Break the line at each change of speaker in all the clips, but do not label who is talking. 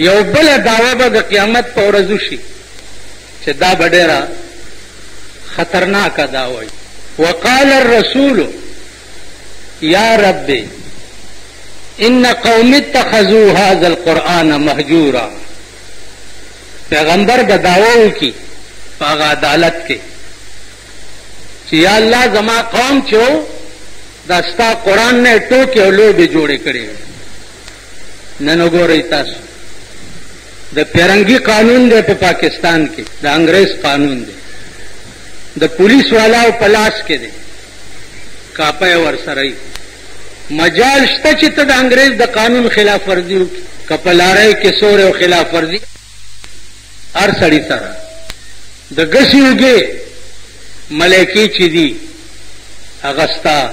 یو بل دعوه به د قیامت په ورځ وشي چې دا به ډېره خطرناکه دعوه وي. وقال الرسول یا رب ان قوم اتخذوا هذا القرآن مهجورا. پیغمبر به دعوه وکړي په هغه عدالت کې چې یا الله زما قوم چې و دا ستا قرآن نه ټوکې او لوبې جوړې کړې. نن وګورئ تاسو د پیرنګي قانون دی په پاکستان کې، د انګریز قانون دی، د پولیس والاو په لاس کې دی، کاپه ورسره ای مجال شته چې ته د انګریز د قانون خلاف ورزي وکړي. که په لارۍ کې سور او خلاف ورزي هر سړي سره د ګسي اوږې ملایکې چې دي هغه ستا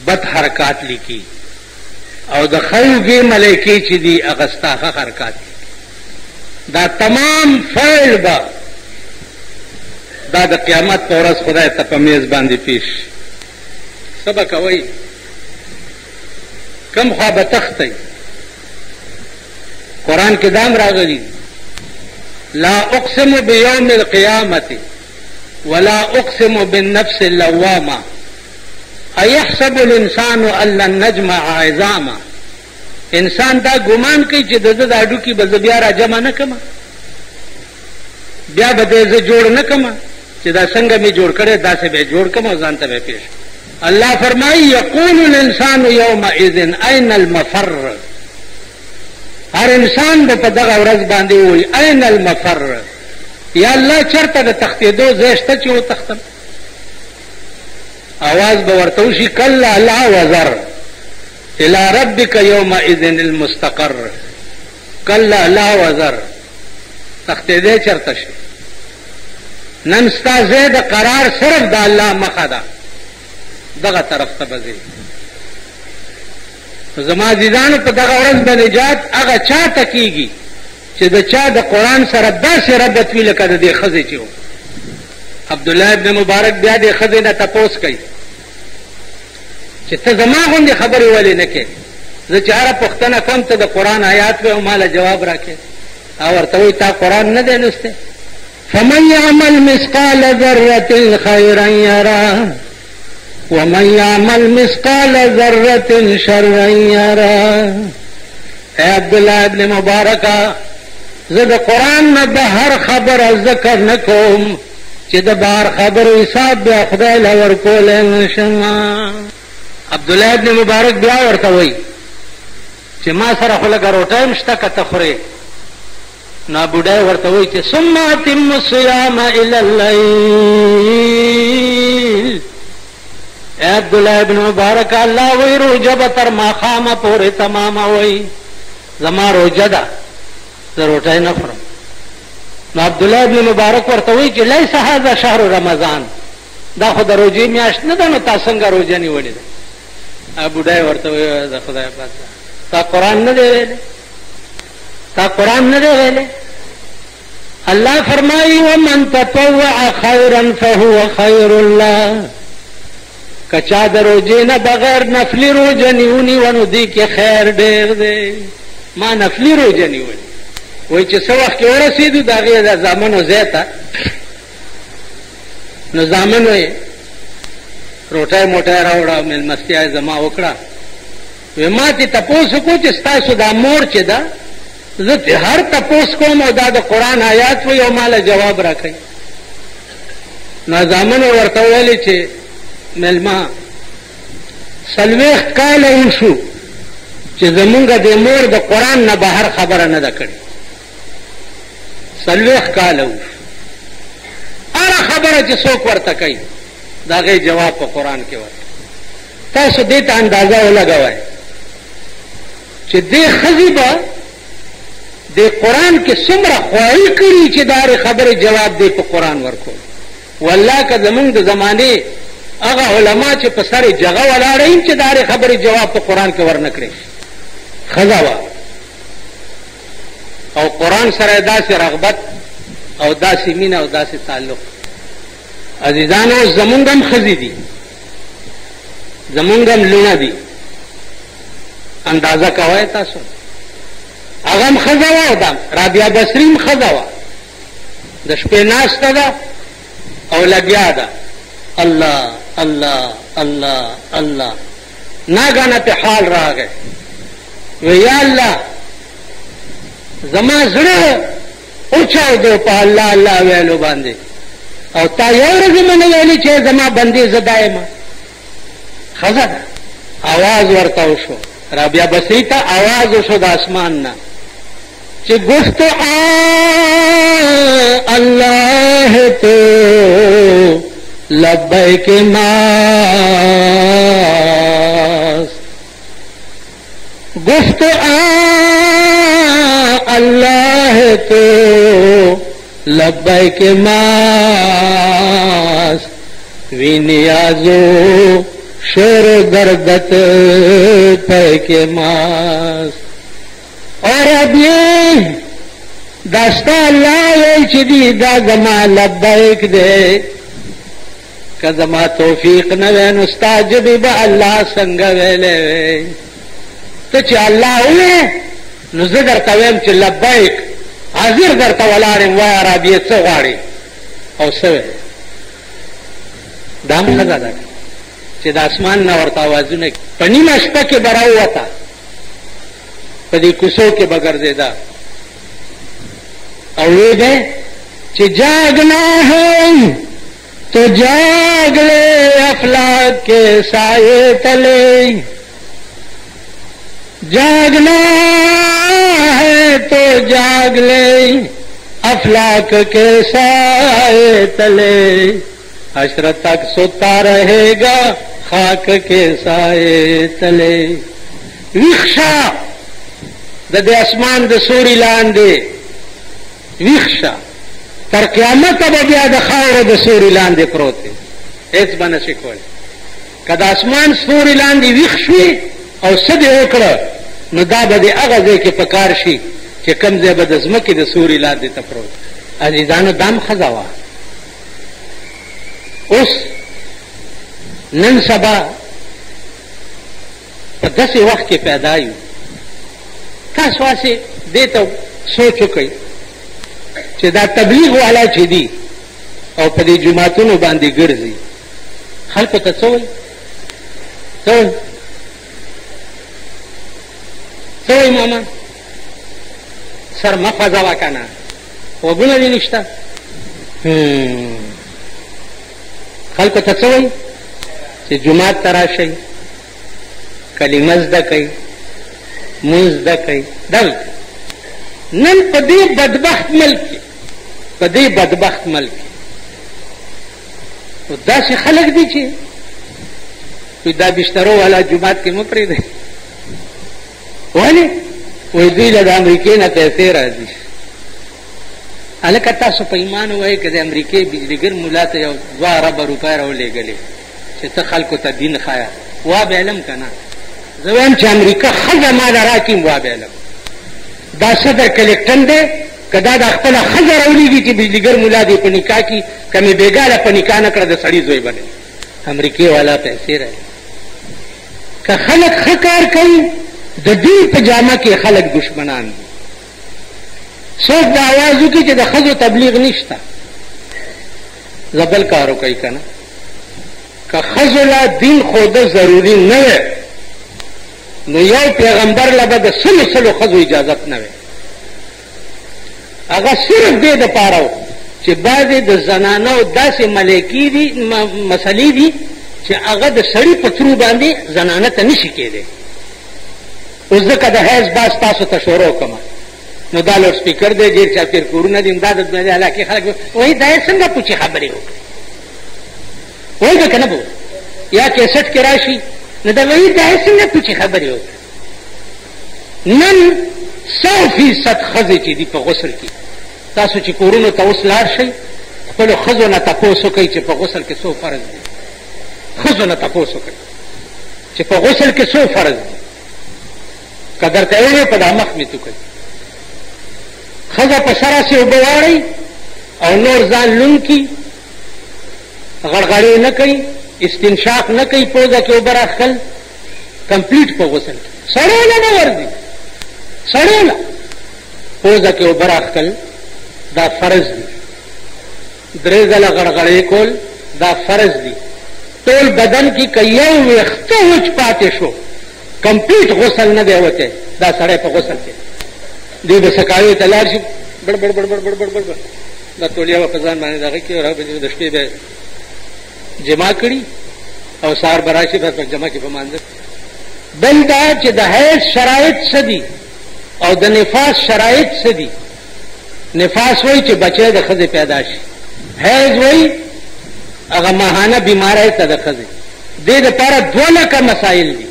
بد حرکات لیکي او د ښه اوږې ملایکې چې دي هغه ستا ښه حرکات لیکي. دا تمام فعل به دا د قیامت په ورځ خدای ته په میز باندې پیش. څه به کوئ؟ کم خوا به تښتئ؟ قرآن کې دام راغلی لا اقسم بیوم القیامت ولا اقسم بالنفس اللوامه ایحسب الانسان ان لن نجمع عظاما. انسان دا ګمان کوي چې د ده د هډوکي به زه بیا را جمع نه کړم، بیا به دی زه جوړ نه کړم چې دا څنګه مې جوړ کړی داسې به یې جوړ کړم او ځان ته به یې پېښ. الله فرمایي یقول الانسان یومئذ این المفر. هر انسان به په دغه ورځ باندې ووایي این المفر، یا الله چېرته د تښتېدو ځای شته چې وتښتم؟ آواز به ورته وشي کلا لا وزر الى ربک یومئذ المستقر. کلا لا وزر، تښتېدی چېرته شي؟ نن ستا ځای د قرار صرف د الله مخه ده، دغه طرف ته به ځې. زما عزیزانو په دغه ورځ به نجات هغه چا ته کېږي چې د چا د قرآن سره داسې ربط وي لکه د دې ښځې چې و. عبدالله ابن مبارک بیا دې ښځې نه تپوس کوي چې ته زما غوندې خبرې ولې نه کوې؟ زه چې هره پوښتنه کوم ته د قرآن آیات وې او ما له جواب راکړې. او ورته وایي تا قرآن نه دی لوستی؟ فمن یعمل مثقال ذرة خیرا یره ومن یعمل مثقال ذرة شرا یره. اے عبدالله ابن مبارکه زه د قرآن نه د هر خبره ذکر نه کوم چې د بهر خبرو حساب بیا خدای له ورکولی نشم. عبدالله ابن مبارک بیا ورته وایي چې ما سره خو لږه روټۍ هم شته که ته خورې؟ نو بوډۍ ورته وایي چې ثم اتم الصیام الی اللیل. اے عبدالله ابن مبارک الله وایي روژه به تر ماښامه پورې تماموئ. زما روژه ده، زه روټۍ نه خورم. نو عبدالله ابن مبارک ورته وایي چې لیس هذا شهر رمضان، دا خو د روژې میاشت نه ده، نو تا څنګه روژه نیولې ده؟ بوډۍ ورته وایي د خدای پاک تا قرآن نه دی ویلی؟ تا قرآن نه دی ویلی؟ الله فرمایي ومن تطوع خیرا فهو خیر الله. که چا د روژې نه بغیر نفلي روژه نیونې نو دې کې خیر ډېر دی. ما نفلي روژه نیولې وایي چې څه وخت کې ورسېدو د هغې د زامنو ځای ته، نو زامنو یې روټۍ موټۍ راوړه او مېلمستیا یې زما وکړه. وی ما تې تپوس وکړو چې ستاسو دا مور چې ده زه تې هر تپوس کوم او دا د قرآن آیات وایي او ما له جواب را کوي. نو زامنو ورته ویلې چې مېلمه 40 کاله وشو چې زمونږ د مور د قرآن نه بهر خبره نه ده کړې. 40 کاله وشو، هره خبره چې څوک ورته کوي د هغې جواب په قرآن کې ورکړي. تاسو دې ته اندازه ولګوئ چې دې ښځې به د قرآن کې څومره خواهي کړي چې د هرې خبرې جواب دې په قرآن ورکول. والله که زمونږ د زمانې هغه علما چې په سر یې جغه ولاړه یم چې د هرې خبرې جواب په قرآن کې ورنه کړی، ښځه وه او قرآن سره داسې رغبت او داسې مینه او داسې تعلق. عزیزانو زمونږ هم ښځې دي، زمونږ هم لونه دي. اندازه کوئ تاسو هغه هم ښځه وه او دا رابعه بصري هم ښځه وه، د شپې ناسته ده او لګیا ده الله الله الله الله. ناګانه پې حال راغی، وی یا الله زما زړه اوچاودو په الله الله ویلو باندې، او تا یو ورځ منه ویلي چې زما بندې زه دا یم. ښځه ده، آواز ورته وشو، رابعه بصري ته آواز وشو د اسمان نه چې گفت الله تو لبیک ماس، گفت الله تو لبیک ماس، وی نیازو شور گردت پیک ماس. اور اب یہ داستا اللہ وی چی دی دا زما لبیک دے که زما توفیق نوے نستا جبی با اللہ سنگ ویلے وی تو چی اللہ ہوئے نزد در تویم چی لبیک حاضر در تولارم وی عربیت سو غاڑی او سوے دام خدا دا چی دا اسمان نورتا آوازونه پنی مشپا کے براو وطا پدی کسو کے بگرزے دا اوی دے چی جاگنا ہے تو جاگ لے افلاک کے سائے تلے، جاگنا ہے تو جاگ لے افلاک کے سائے تلے، حشر تک سوتا رہے گا خاک کے سائے تلے. ویخشا د دې اسمان د سوري لاندې ویخشا تر قیامت به بیا د خاورو د سوري لاندې پروت دی، هیڅ به نشي کولی. که د اسمان سوري لاندې ویښ شوي او څه دې وکړه نو دا به د هغه ځای کې په کار شي چې کوم ځای به د ځمکې د سوري لاندې ته پروت. عزیزانو دام ښځه وه. اوس نن سبا په داسې وخت کې پیدا یو، تاسو هسې دې ته سوچ وکئ چې دا تبلیغ والا چې دي او په دې جوماتونو باندې ګرځي، خلکو ته څه وایي؟ څه وایي؟ څه وایي ماما؟ سر مه خوځوه که نه، غوږونه دې نشته. خلکو ته څه وایي؟ چې جومات ته راشئ، کلمه زده کوئ، مونځ زده کوئ. دا نن په دې بدبخت ملک کې، په دې بدبخت ملک کې داسې خلک دي چې دا بشترو والا جومات کې مه پرېږدئ. ولې؟ وایي دوی له د امریکې نه پیسې راځي. هلکه تاسو په ایمان ووایئ که د امریکې بجلیګر ملا ته یو 2 اربه روپۍ راولېږلې چې ته خلکو ته دین ښایه، وا به علم که نه؟ زه وایم چې امریکا ښځه ما له راکړي وا به علم. دا صدر کلیکټن دی، که دا د خپله ښځه راولېږي چې بجلیګر ملا دې په نکاح کي، که مې بېګاله په نکاح نه کړه د سړي زوی بنوي. امریکې والا پیسې راځي. که خلک ښه کار کوي د دوی په جامه کې خلک دشمنان دي. څوک به آواز وکړي چې د ښځو تبلیغ نشته، زه بل کار وکئ که نه. که ښځو له دین ښوده ضروري نه وی نو یو پیغمبر له به د سلو ښځو اجازت نه وی. هغه صرف دې دپاره و چې بعضې د زنانو داسې ملایکې دي مسلې دي چې هغه د سړي په ترو باندې زنانه ته نشي کېدی. اوس ځکه د حیض باز تاسو ته شروع کړمه نو دا لوډ سپیکر دی، ډېر چاپېر کورونه دي، دا د علاقې خلک وایي دا یې څنګه پوچې خبرې وکړي، وایي به که نه به یا کیسټ کې راشي نو دا وایي دا یې څنګه پوچې خبرې وکړي. نن 100% ښځې چې دي په غسل کې، تاسو چې کورونو ته اوس لاړ شئ خپلو ښځو نه تپوس وکئ چې په غسل کې څو فرض دي. ښځو نه تپوس وکئ چې په غسل کې څو فرض دي. که درته ویې په دا مخ مې تو کوي. ښځه په سر هسې اوبه واړئ او نور ځان لوند کي، غړغړې نه کوي، استنشاق نه کوي، پوزه کې اوبه راخکل، کمپلیټ په غسل کې. سړی له نه ورځي، سړی له پوزه کې اوبه راښکل دا فرض دي، 3 ځله غړغړې کول دا فرض دي. ټول بدن کې که یو ویښته وچ پاتې شو کمپلیټ غسل نه دی وتی، دا سړی په غسل کې دوی به سکاوي ته لاړ شي بړ بړ بړ بړ بړ بړ بړ دا تولیه به په ځان باندې دغه کړي او د شپې به جمع کړي او سهار به راشي بس په جمع کې به مانځه. بل دا چې د حیض شرایط څه دي او د نفاس شرایط څه دي. نفاس وایي چې بچی د ښځې پیدا شي، حیض وایي هغه ماهانه بیماری ته د ښځې. دې دپاره 2 لکه مسایل دي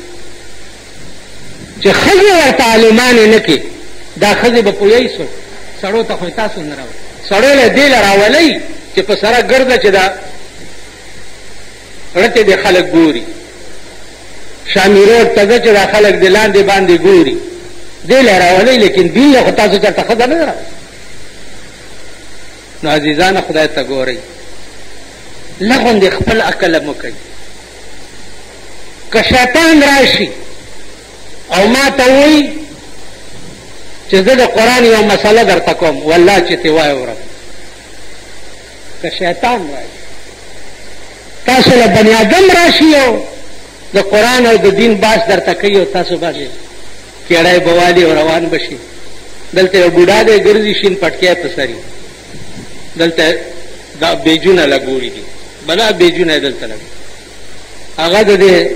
چې ښځې ورته عالمانې نه کې، دا ښځې به پوهی سو. سړو ته خو تاسو نه راوړئ، سړو له دې له راولئ چې په سره ګرده چې دا رټې د خلک ګوري، شامي روډ ته ځه چې دا خلک د لاندې باندې ګوري، دې له راولئ. لیکن دین له خو تاسو چېرته ښځه نه راوړئ. نو عزیزانه خدای ته ګورئ، لغوندې خپل عقل مو کوي. که شیطان راشي او ما ته وایي چې زه د قرآن یو مسله درته کوم، والله چې ته وایې ورم. که شیطان راشي تاسو له بني آدم راشي او د قرآن او د دین باس درته کوي او تاسو باندې کیړی بوالي او روان بشي. دلته یو بوډا دی ګرځي شین پټکی په سري، دلته دا بیجونه لګولي دي، بلا بیجونه دلته لګي. هغه د دې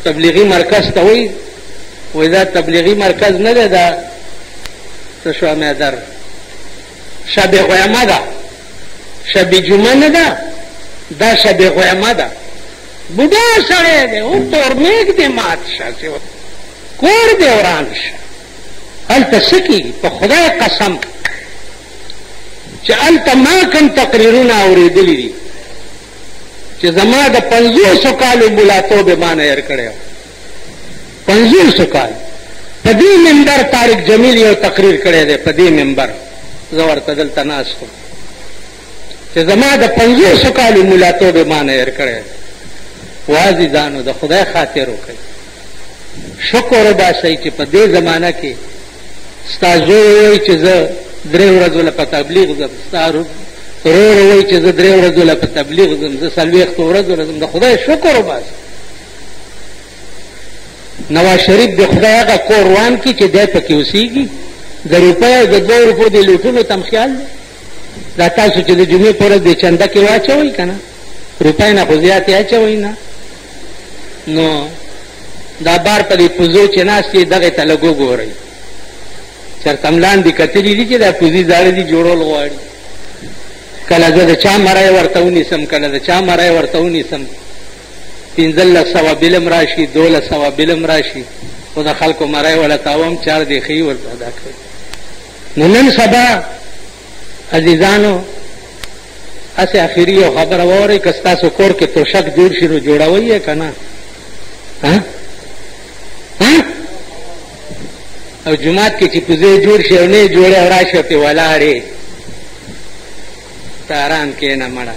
تبلیغي مرکز ته وایي دا تبلیغي مرکز نه دی، دا څه شو میدر شب غیمه ده، شب جمعه نه ده، دا شب غیمه ده. بوډا سړی دی او تورمیږ دی مات شه چې کور دی وران شه. هلته څه کېږي؟ په خدای قسم چې هلته ما کوم تقریرونه اورېدلي دي چې زما د 500 کالو ملاتوب ما نه هېر کړی 500 کال. په دې منبر طارق جمیل یو تقریر کړی دی، په دې منبر زه ورته دلته ناست وم چې زما د 500 کالو ملاتوب ما نه هېر کړی. عزیزانو د خدای خاطر وکړئ، شکر وباسئ چې په دې زمانه کې ستا زوی وایي چې زه 3 ورځو له په تبلیغ ځم، ستا ورور وایي چې زه 3 ورځو له په تبلیغ ځم، زه 40 ورځو له ځم. د خدای شکر وباسئ. نواز شریف د خدای هغه کور روان کړي چې دی پکې اوسېږي، د روپیو د 2 روپو د لوټونو ته هم خیال دی. دا تاسو چې د جمعې په ورځ د چنده کې واچوئ که نه، روپۍ نه خو زیاتې اچوئ نه. نو دا بار په دې پوزو چې ناست یې دغې ته لږ وګورئ، چېرته هم لاندې کتلي دي چې دا پوزي زاړه دي جوړول غواړي. کله زه د چا مری ورته ونیسم، کله د چا مری ورته ونیسم، 1500 بلم راشي، 1200 بلم راشي، خو د خلکو مری وله تاوم 4 دیخې ورته ادا کړي. نو نن سبا عزیزانو هسې اخري یو خبره واورئ، که ستاسو کور کې توشک جوړ شي نو جوړوئ یې که نه؟ او جماعت کې چې پوزې جوړ شي او نه یې جوړې او راشي او پې ولاړې ته ارام کښېنه مړه.